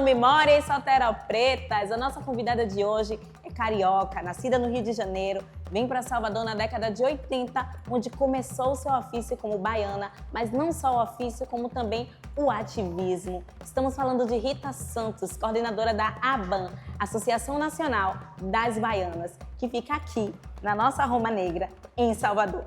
ao Memórias Soteropretas. A nossa convidada de hoje é carioca, nascida no Rio de Janeiro, vem para Salvador na década de 80, onde começou o seu ofício como baiana, mas não só o ofício, como também o ativismo. Estamos falando de Rita Santos, coordenadora da ABAN, Associação Nacional das Baianas, que fica aqui, na nossa Roma Negra, em Salvador.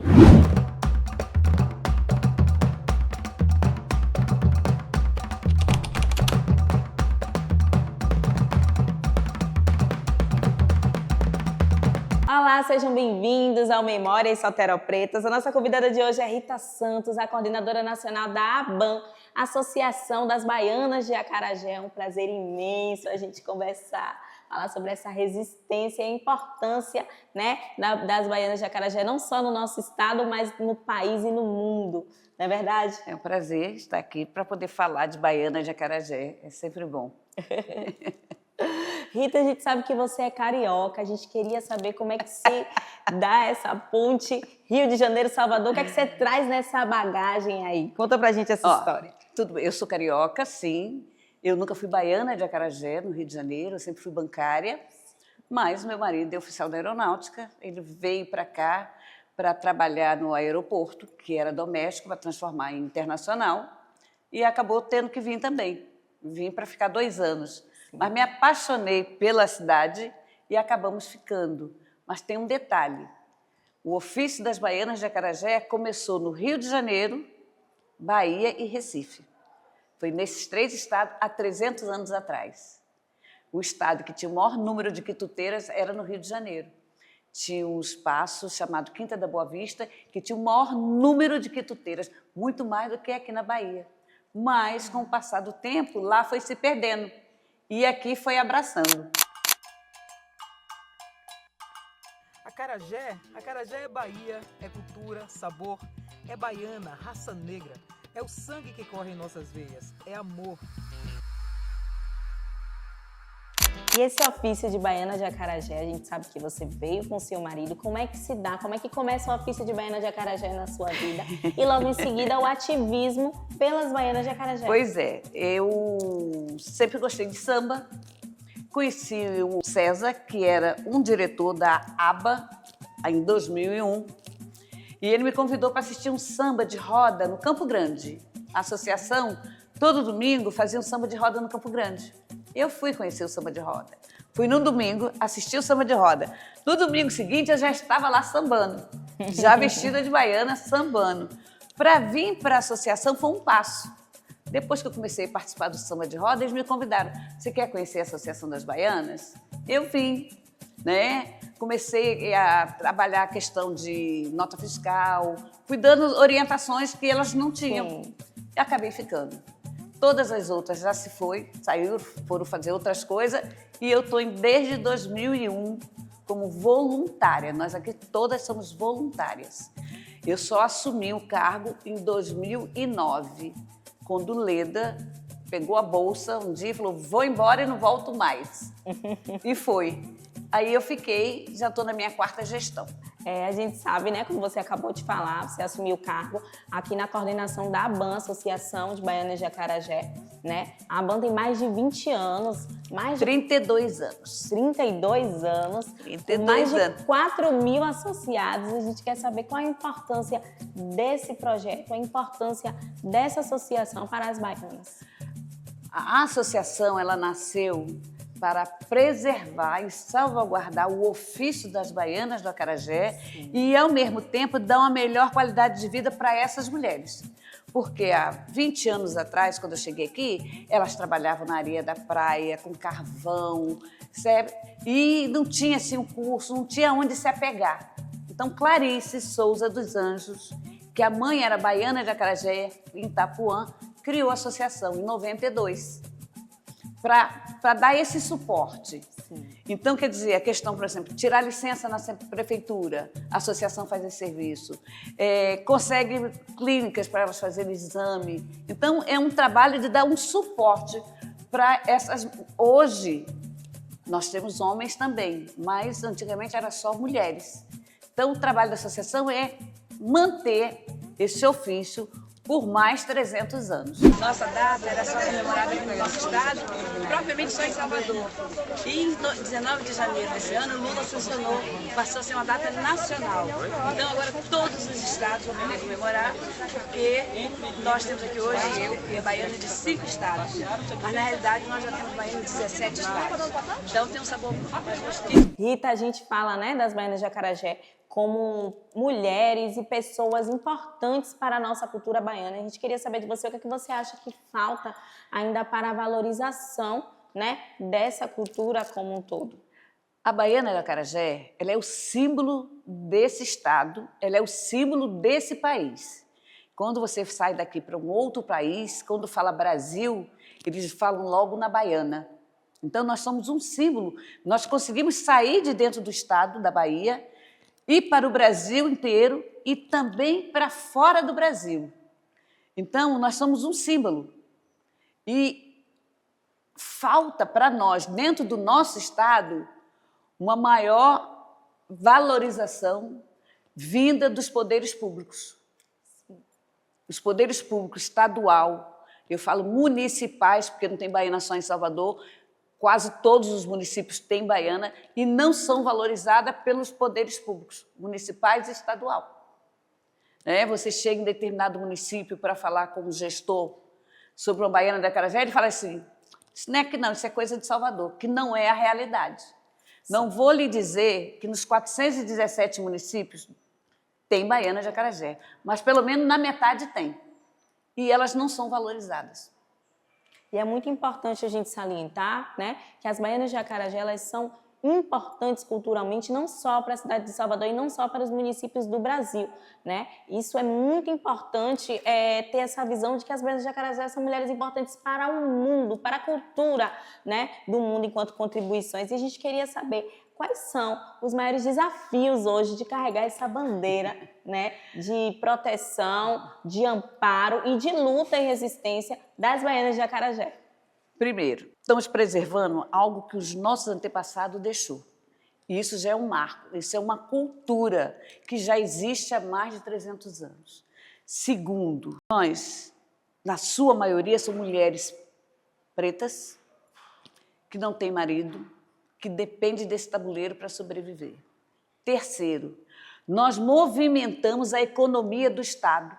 Olá, sejam bem-vindos ao Memórias Soteropretas. A nossa convidada de hoje é Rita Santos, a coordenadora nacional da ABAN, Associação das Baianas de Acarajé. É um prazer imenso a gente conversar, falar sobre essa resistência e a importância, né, das Baianas de Acarajé, não só no nosso estado, mas no país e no mundo. Não é verdade? É um prazer estar aqui para poder falar de Baianas de Acarajé. É sempre bom. Rita, a gente sabe que você é carioca, a gente queria saber como é que se dá essa ponte Rio de Janeiro-Salvador, o que é que você traz nessa bagagem aí? Conta pra gente essa história. Tudo bem. Eu sou carioca, sim. Eu nunca fui baiana de Acarajé, no Rio de Janeiro, eu sempre fui bancária, mas meu marido é oficial da aeronáutica, ele veio para cá para trabalhar no aeroporto, que era doméstico, para transformar em internacional, e acabou tendo que vir também. Vim para ficar 2 anos. Mas me apaixonei pela cidade e acabamos ficando. Mas tem um detalhe, o ofício das Baianas de Acarajé começou no Rio de Janeiro, Bahia e Recife. Foi nesses 3 estados há 300 anos atrás. O estado que tinha o maior número de quituteiras era no Rio de Janeiro. Tinha um espaço chamado Quinta da Boa Vista, que tinha o maior número de quituteiras, muito mais do que aqui na Bahia. Mas, com o passar do tempo, lá foi se perdendo. E aqui foi abraçando. Acarajé é Bahia, é cultura, sabor, é baiana, raça negra, é o sangue que corre em nossas veias, é amor. E esse ofício de baiana de Acarajé, a gente sabe que você veio com seu marido, como é que se dá, como é que começa o ofício de baiana de Acarajé na sua vida? E logo em seguida o ativismo pelas baianas de Acarajé. Pois é, eu sempre gostei de samba, conheci o César, que era um diretor da ABA, em 2001, e ele me convidou para assistir um samba de roda no Campo Grande. A associação, todo domingo, fazia um samba de roda no Campo Grande. Eu fui conhecer o samba de roda. Fui no domingo, assisti o samba de roda. No domingo seguinte, eu já estava lá sambando, já vestida de baiana, sambando. Para vir para a associação foi um passo. Depois que eu comecei a participar do samba de roda, eles me convidaram. Você quer conhecer a Associação das Baianas? Eu vim, né? Comecei a trabalhar a questão de nota fiscal, fui dando orientações que elas não tinham. Sim. E acabei ficando. Todas as outras já se saíram, foram fazer outras coisas, e eu estou desde 2001 como voluntária. Nós aqui todas somos voluntárias. Eu só assumi o cargo em 2009, quando Leda pegou a bolsa um dia e falou: vou embora e não volto mais. E foi. Aí eu fiquei, já estou na minha 4ª gestão. A gente sabe, né, como você acabou de falar, você assumiu o cargo aqui na coordenação da ABAN, Associação de Baianas de Acarajé, né? A ABAN tem mais de 20 anos, 32 anos. 32 anos, 32 mais de anos. 4.000 associados. A gente quer saber qual a importância desse projeto, a importância dessa associação para as baianas. A associação, ela nasceu para preservar e salvaguardar o ofício das baianas do Acarajé. Sim. E, ao mesmo tempo, dar uma melhor qualidade de vida para essas mulheres. Porque há 20 anos atrás, quando eu cheguei aqui, elas trabalhavam na areia da praia, com carvão, sabe? E não tinha assim, um curso, não tinha onde se apegar. Então, Clarice Souza dos Anjos, que a mãe era baiana de Acarajé, em Itapuã, criou a associação em 92. Para dar esse suporte. Sim. Então, quer dizer, a questão, por exemplo, tirar licença na prefeitura, a associação faz esse serviço, consegue clínicas para elas fazerem exame. Então, é um trabalho de dar um suporte para essas... Hoje, nós temos homens também, mas antigamente era só mulheres. Então, o trabalho da associação é manter esse ofício por mais 300 anos. Nossa data era só comemorada aqui no nosso estado, propriamente só em Salvador. E em 19 de janeiro desse ano, Lula sancionou, passou a ser uma data nacional. Então agora todos os estados vão poder comemorar, porque nós temos aqui hoje, eu e a baiana de 5 estados. Mas na realidade nós já temos baiana de 17 estados. Então tem um sabor mais gostoso. Rita, a gente fala, né, das baianas de acarajé como mulheres e pessoas importantes para a nossa cultura baiana. A gente queria saber de você o que é que você acha que falta ainda para a valorização, né, dessa cultura como um todo. A baiana de acarajé, ela é o símbolo desse estado, ela é o símbolo desse país. Quando você sai daqui para um outro país, quando fala Brasil, eles falam logo na baiana. Então nós somos um símbolo, nós conseguimos sair de dentro do estado da Bahia, ir para o Brasil inteiro e também para fora do Brasil. Então, nós somos um símbolo. E falta para nós, dentro do nosso estado, uma maior valorização vinda dos poderes públicos. Os poderes públicos estadual, eu falo municipais, porque não tem baiana só em Salvador, quase todos os municípios têm baiana e não são valorizadas pelos poderes públicos, municipais e estadual. Você chega em determinado município para falar com o gestor sobre uma baiana de acarajé, ele fala assim, isso não é que não, isso é coisa de Salvador, que não é a realidade. Não vou lhe dizer que nos 417 municípios tem baiana de acarajé, mas pelo menos na metade tem. E elas não são valorizadas. E é muito importante a gente salientar, né, que as baianas de acarajé, elas são importantes culturalmente, não só para a cidade de Salvador e não só para os municípios do Brasil, né? Isso é muito importante, ter essa visão de que as baianas de acarajé são mulheres importantes para o mundo, para a cultura, né, do mundo enquanto contribuições. E a gente queria saber quais são os maiores desafios hoje de carregar essa bandeira, né, de proteção, de amparo e de luta e resistência das baianas de acarajé. Primeiro, estamos preservando algo que os nossos antepassados deixou. E isso já é um marco, isso é uma cultura que já existe há mais de 300 anos. Segundo, nós, na sua maioria, são mulheres pretas, que não têm marido, que dependem desse tabuleiro para sobreviver. Terceiro, nós movimentamos a economia do Estado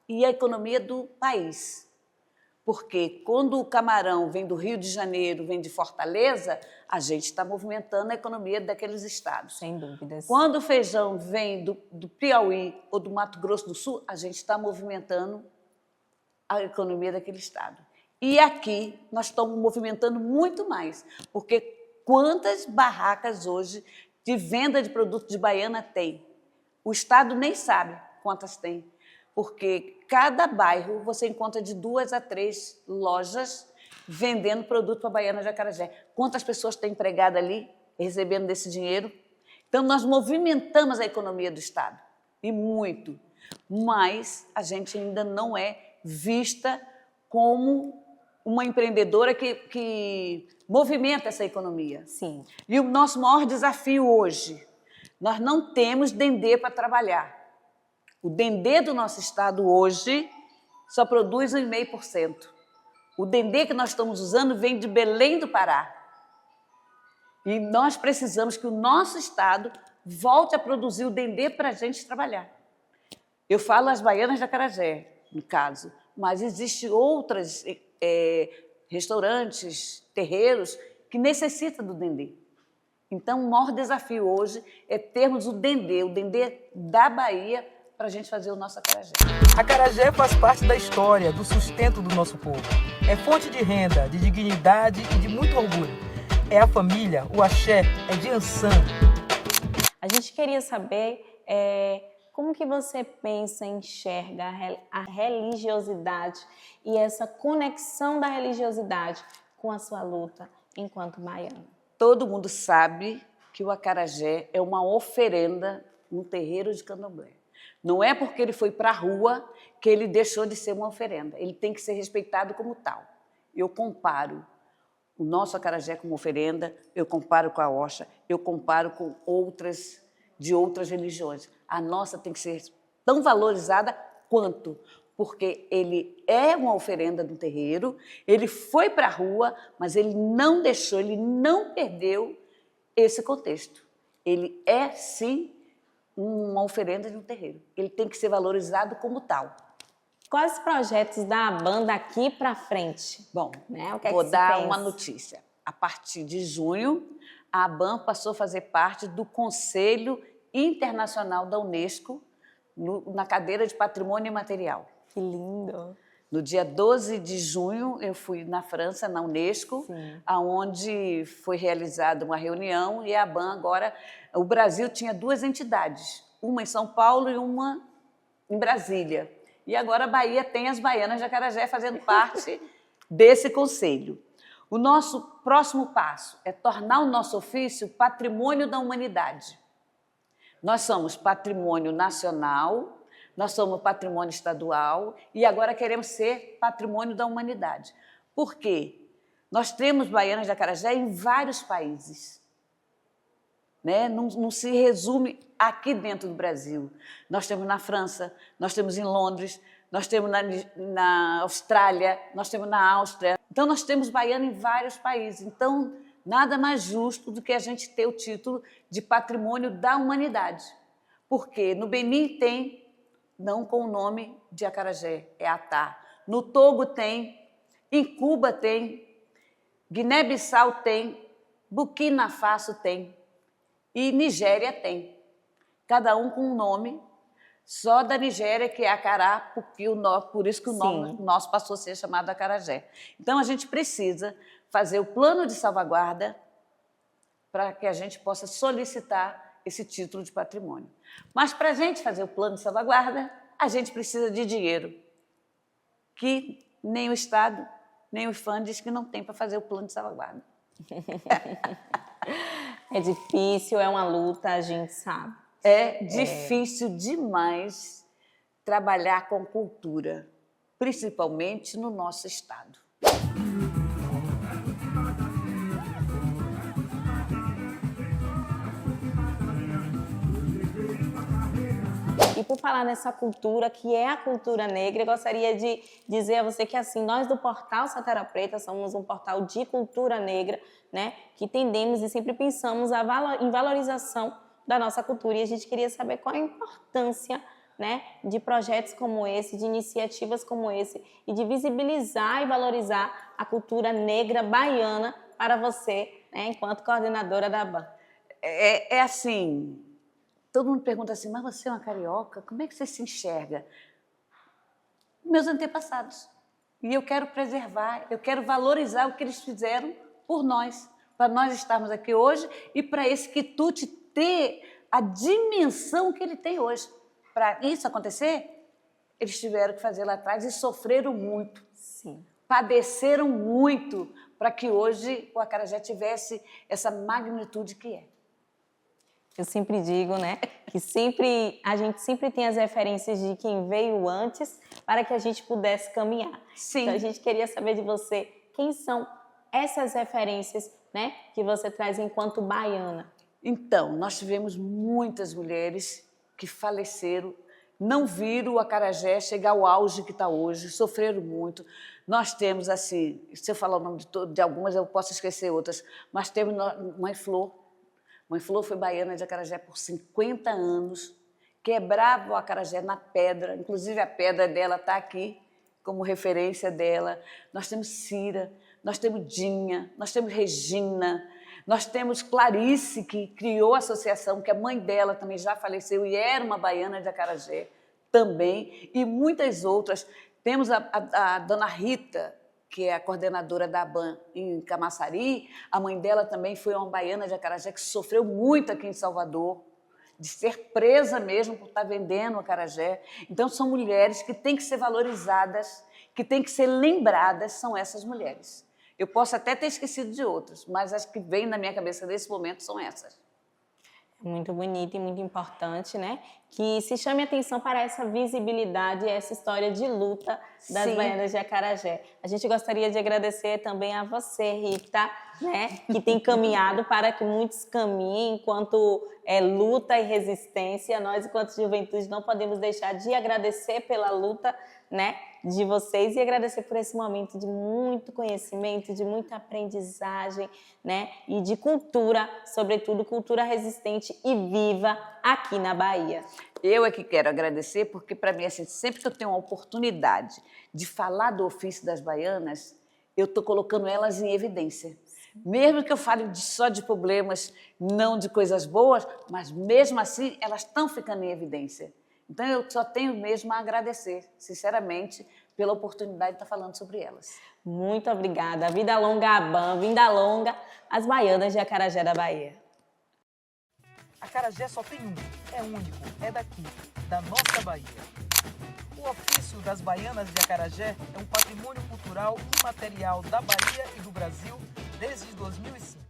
e a economia do país. Porque quando o camarão vem do Rio de Janeiro, vem de Fortaleza, a gente está movimentando a economia daqueles estados. Sem dúvidas. Quando o feijão vem do Piauí ou do Mato Grosso do Sul, a gente está movimentando a economia daquele estado. E aqui nós estamos movimentando muito mais, porque quantas barracas hoje de venda de produto de baiana tem? O estado nem sabe quantas tem. Porque cada bairro você encontra de 2 a 3 lojas vendendo produto para a baiana de acarajé. Quantas pessoas têm empregado ali, recebendo desse dinheiro? Então, nós movimentamos a economia do Estado, e muito. Mas a gente ainda não é vista como uma empreendedora que movimenta essa economia. Sim. E o nosso maior desafio hoje, nós não temos dendê para trabalhar. O dendê do nosso estado hoje só produz 1,5%. O dendê que nós estamos usando vem de Belém do Pará. E nós precisamos que o nosso estado volte a produzir o dendê para a gente trabalhar. Eu falo as baianas de acarajé, no caso, mas existem outros restaurantes, terreiros, que necessitam do dendê. Então, o maior desafio hoje é termos o dendê da Bahia, para a gente fazer o nosso acarajé. Acarajé faz parte da história, do sustento do nosso povo. É fonte de renda, de dignidade e de muito orgulho. É a família, o axé, é de Ançã. A gente queria saber como que você pensa e enxerga a religiosidade e essa conexão da religiosidade com a sua luta enquanto baiana. Todo mundo sabe que o acarajé é uma oferenda no terreiro de candomblé. Não é porque ele foi para a rua que ele deixou de ser uma oferenda. Ele tem que ser respeitado como tal. Eu comparo o nosso acarajé como oferenda, eu comparo com a Oxa, eu comparo com outras de outras religiões. A nossa tem que ser tão valorizada quanto. porque ele é uma oferenda do terreiro, ele foi para a rua, mas ele não deixou, ele não perdeu esse contexto. Ele é, sim, uma oferenda de um terreiro. Ele tem que ser valorizado como tal. Quais projetos da banda daqui para frente? Bom, Né? O que é vou que se dar pensa? uma notícia. A partir de junho, a ABAN passou a fazer parte do Conselho Internacional da Unesco na cadeira de Patrimônio Imaterial. Que lindo! No dia 12 de junho, eu fui na França, na Unesco, onde foi realizada uma reunião e a ABAN agora... O Brasil tinha 2 entidades, uma em São Paulo e uma em Brasília. E agora a Bahia tem as Baianas de Acarajé fazendo parte desse conselho. O nosso próximo passo é tornar o nosso ofício patrimônio da humanidade. Nós somos patrimônio nacional, nós somos patrimônio estadual e agora queremos ser patrimônio da humanidade. Por quê? Nós temos Baianas de Acarajé em vários países. Né? Não se resume aqui dentro do Brasil. Nós temos na França, nós temos em Londres, nós temos na Austrália, nós temos na Áustria. Então, nós temos baiano em vários países. Então, nada mais justo do que a gente ter o título de patrimônio da humanidade. Porque no Benin tem, não com o nome de Acarajé, é Atá. No Togo tem, em Cuba tem, Guiné-Bissau tem, Burkina Faso tem e Nigéria tem. Cada um com um nome. Só da Nigéria, que é Acará, por isso que o nome nosso passou a ser chamado Acarajé. Então, a gente precisa fazer o plano de salvaguarda para que a gente possa solicitar esse título de patrimônio. Mas, para a gente fazer o plano de salvaguarda, a gente precisa de dinheiro, que nem o Estado, nem o IFAM diz que não tem para fazer o plano de salvaguarda. É difícil, é uma luta, a gente sabe. É difícil demais trabalhar com cultura, principalmente no nosso estado. E por falar nessa cultura, que é a cultura negra, eu gostaria de dizer a você que assim, nós do Portal Satara Preta somos um portal de cultura negra, né, que tendemos e sempre pensamos em valorização da nossa cultura. E a gente queria saber qual a importância, né, de projetos como esse, de iniciativas como esse, e de visibilizar e valorizar a cultura negra baiana para você, né, enquanto coordenadora da ABAN. É assim, todo mundo pergunta assim, mas você é uma carioca, como é que você se enxerga? Meus antepassados. E eu quero preservar, eu quero valorizar o que eles fizeram por nós, para nós estarmos aqui hoje e para esse quitute ter a dimensão que ele tem hoje. Para isso acontecer, eles tiveram que fazer lá atrás e sofreram muito. Sim. Padeceram muito para que hoje o Acarajé tivesse essa magnitude que é. Eu sempre digo, né, que a gente sempre tem as referências de quem veio antes para que a gente pudesse caminhar. Sim. Então a gente queria saber de você quem são essas referências, né, que você traz enquanto baiana. Então, nós tivemos muitas mulheres que faleceram, não viram o Acarajé chegar ao auge que está hoje, sofreram muito. Nós temos, assim, se eu falar o nome de algumas, eu posso esquecer outras, mas temos Mãe Flor. Mãe Flor foi baiana de Acarajé por 50 anos, quebrava o acarajé na pedra, inclusive a pedra dela está aqui como referência dela. Nós temos Cira, nós temos Dinha, nós temos Regina, nós temos Clarice, que criou a associação, que a mãe dela também já faleceu e era uma baiana de Acarajé também, e muitas outras. Temos a dona Rita, que é a coordenadora da ABAN em Camaçari, a mãe dela também foi uma baiana de Acarajé que sofreu muito aqui em Salvador, de ser presa mesmo por estar vendendo acarajé. Então, são mulheres que têm que ser valorizadas, que têm que ser lembradas, são essas mulheres. Eu posso até ter esquecido de outras, mas as que vêm na minha cabeça nesse momento são essas. Muito bonito e muito importante, né? que se chame atenção para essa visibilidade e essa história de luta das Sim. Baianas de Acarajé. A gente gostaria de agradecer também a você, Rita, né, que tem caminhado para que muitos caminhem enquanto luta e resistência. Nós, enquanto juventude, não podemos deixar de agradecer pela luta, né, de vocês e agradecer por esse momento de muito conhecimento, de muita aprendizagem, né, e de cultura, sobretudo cultura resistente e viva aqui na Bahia. Eu é que quero agradecer, porque para mim, assim, sempre que eu tenho uma oportunidade de falar do ofício das baianas, eu estou colocando elas em evidência. Mesmo que eu fale só de problemas, não de coisas boas, mas mesmo assim elas estão ficando em evidência. Então eu só tenho mesmo a agradecer, sinceramente, pela oportunidade de estar falando sobre elas. Muito obrigada. Vida longa a BAM, vida longa as Baianas de Acarajé da Bahia. Acarajé só tem um, é único, é daqui, da nossa Bahia. O ofício das Baianas de Acarajé é um patrimônio cultural imaterial da Bahia e do Brasil desde 2005.